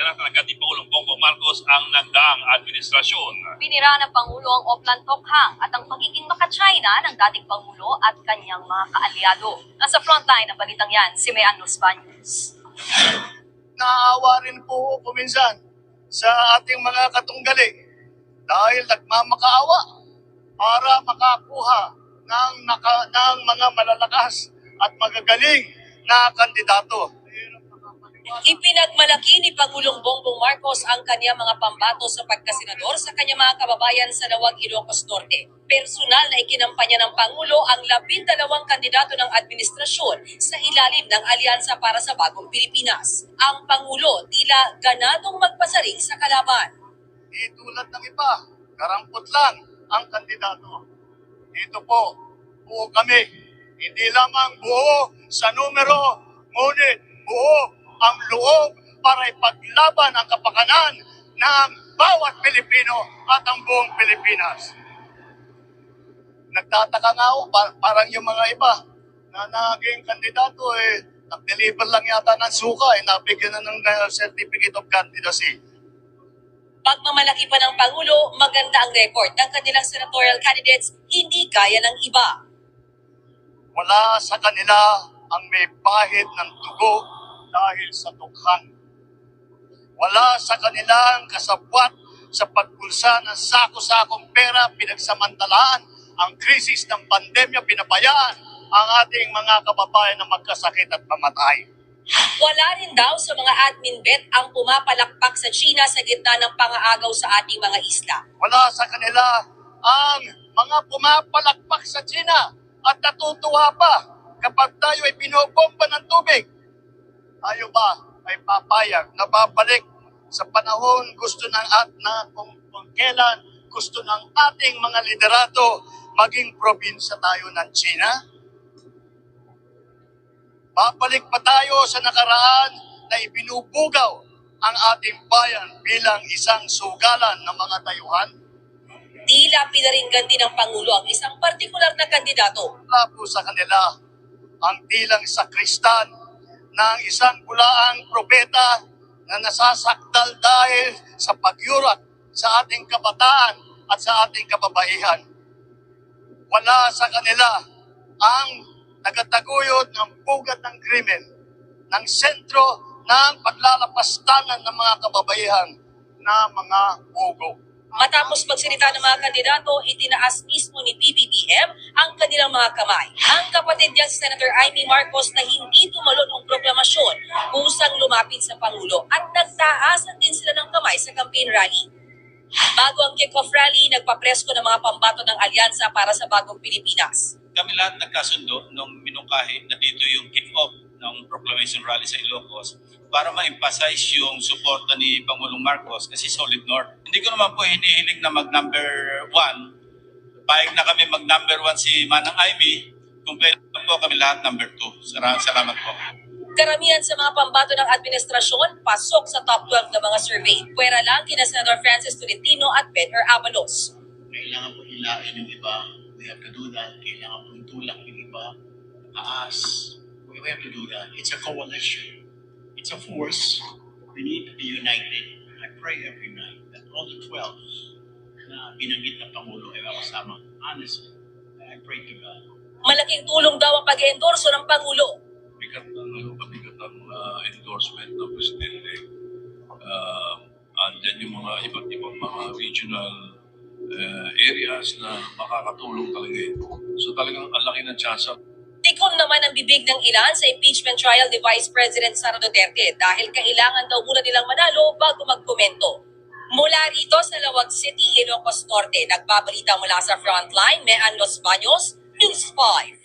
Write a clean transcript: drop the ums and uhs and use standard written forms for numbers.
pinangalan talaga ni Pangulong Bongbong Marcos ang nagdaang administrasyon. Binira ng Pangulo ang Oplan Tokhang at ang pagiging maka-China ng dating Pangulo at kanyang mga kaalyado. Nasa frontline ng balitang yan, si Mean Los. Naawa rin po kuminsan sa ating mga katunggali dahil nagmamakaawa para makakuha ng mga malalakas at magagaling na kandidato. Ipinagmalaki ni Pangulong Bongbong Marcos ang kanyang mga pambato sa pagkasenador sa kanyang mga kababayan sa Lawag, Ilocos Norte. Personal na ikinampanya ng Pangulo ang 12 kandidato ng administrasyon sa ilalim ng Alyansa para sa Bagong Pilipinas. Ang Pangulo tila ganadong magpasaring sa kalaban. Di tulad ng iba, karampot lang ang kandidato. Dito po, buo kami. Hindi lamang buo sa numero, ngunit buo ang loob para ipaglaban ang kapakanan ng bawat Pilipino at ang buong Pilipinas. Nagtataka nga ako, parang yung mga iba na naging kandidato, nag-deliver lang yata ng suka, nabigyan na ng certificate of candidacy. Pagmamalaki pa ng Pangulo, maganda ang record ng kanilang senatorial candidates, hindi gaya ng iba. Wala sa kanila ang may bahid ng dugo dahil sa tukhang. Wala sa kanilang kasabwat sa pagpulsa ng sako-sakong pera, pinagsamantalaan ang krisis ng pandemya, pinabayaan ang ating mga kababayan na magkasakit at mamatay. Wala rin daw sa mga admin bet ang pumapalakpak sa China sa gitna ng pangaagaw sa ating mga isla. Wala sa kanila ang mga pumapalakpak sa China at natutuwa pa kapag tayo ay binobomba ng tubig. Tayo ba ay papayag na babalik sa panahon gusto ng kung kailan gusto ng ating mga liderato maging probinsya tayo ng China? Babalik pa tayo sa nakaraan na ibinubugaw ang ating bayan bilang isang sugalan ng mga tayuhan? Tila pinaringgan din ng Pangulo ang isang partikular na kandidato. Wala po sa kanila ang tilang sakristan ng isang bulaang propeta na nasasakdal dahil sa pagyurak sa ating kabataan at sa ating kababaihan. Wala sa kanila ang nagataguyod ng pugat ng krimen, ng sentro ng paglalapastangan ng mga kababaihan na mga ugo. Matapos magsalita ng mga kandidato, itinaas mismo ni PBBM ang kanilang mga kamay. Ang kapatid niya si Senator Amy Marcos na hindi tumalon ang proklamasyon, kusang lumapit sa Pangulo at nagtaasan din sila ng kamay sa campaign rally. Bago ang kick-off rally, nagpapresko ng mga pambato ng Alyansa para sa Bagong Pilipinas. Kami lahat nagkasundo nung minungkahi na dito yung kick-off ng proclamation rally sa Ilocos para ma-emphasize yung suporta ni Pangulong Marcos kasi solid north. Hindi ko naman po hinihiling na mag-number 1. Payag na kami mag-number 1 si Manang Amy. Kung pwede po kami lahat number 2. Salamat po. Karamihan sa mga pambato ng administrasyon pasok sa top 12 ng mga survey. Pwera lang kina Senator Francis Tolentino at Benher Abalos. Kailangan po hilain yung iba. We have to do that. Kailangan po itulak yung iba. Taas. We have to do that. It's a coalition. It's a force. We need to be united. I pray every night that all the 12 na binanggit ng Pangulo ay makasama. Honestly, I pray to God. Malaking tulong daw ang pag-endorso ng Pangulo. Mabigat ang endorsement ng Presidente. Andyan yung mga iba't ibang mga regional areas na makakatulong talaga ito. So talagang ang laki ng tsansa. Tikom naman ang bibig ng ilan sa impeachment trial ni Vice President Sara Duterte dahil kailangan daw muna nilang manalo bago magkomento. Mula rito sa Lawag City, Ilocos Norte, nagbabalita mula sa Frontline, Mean Los, News 5.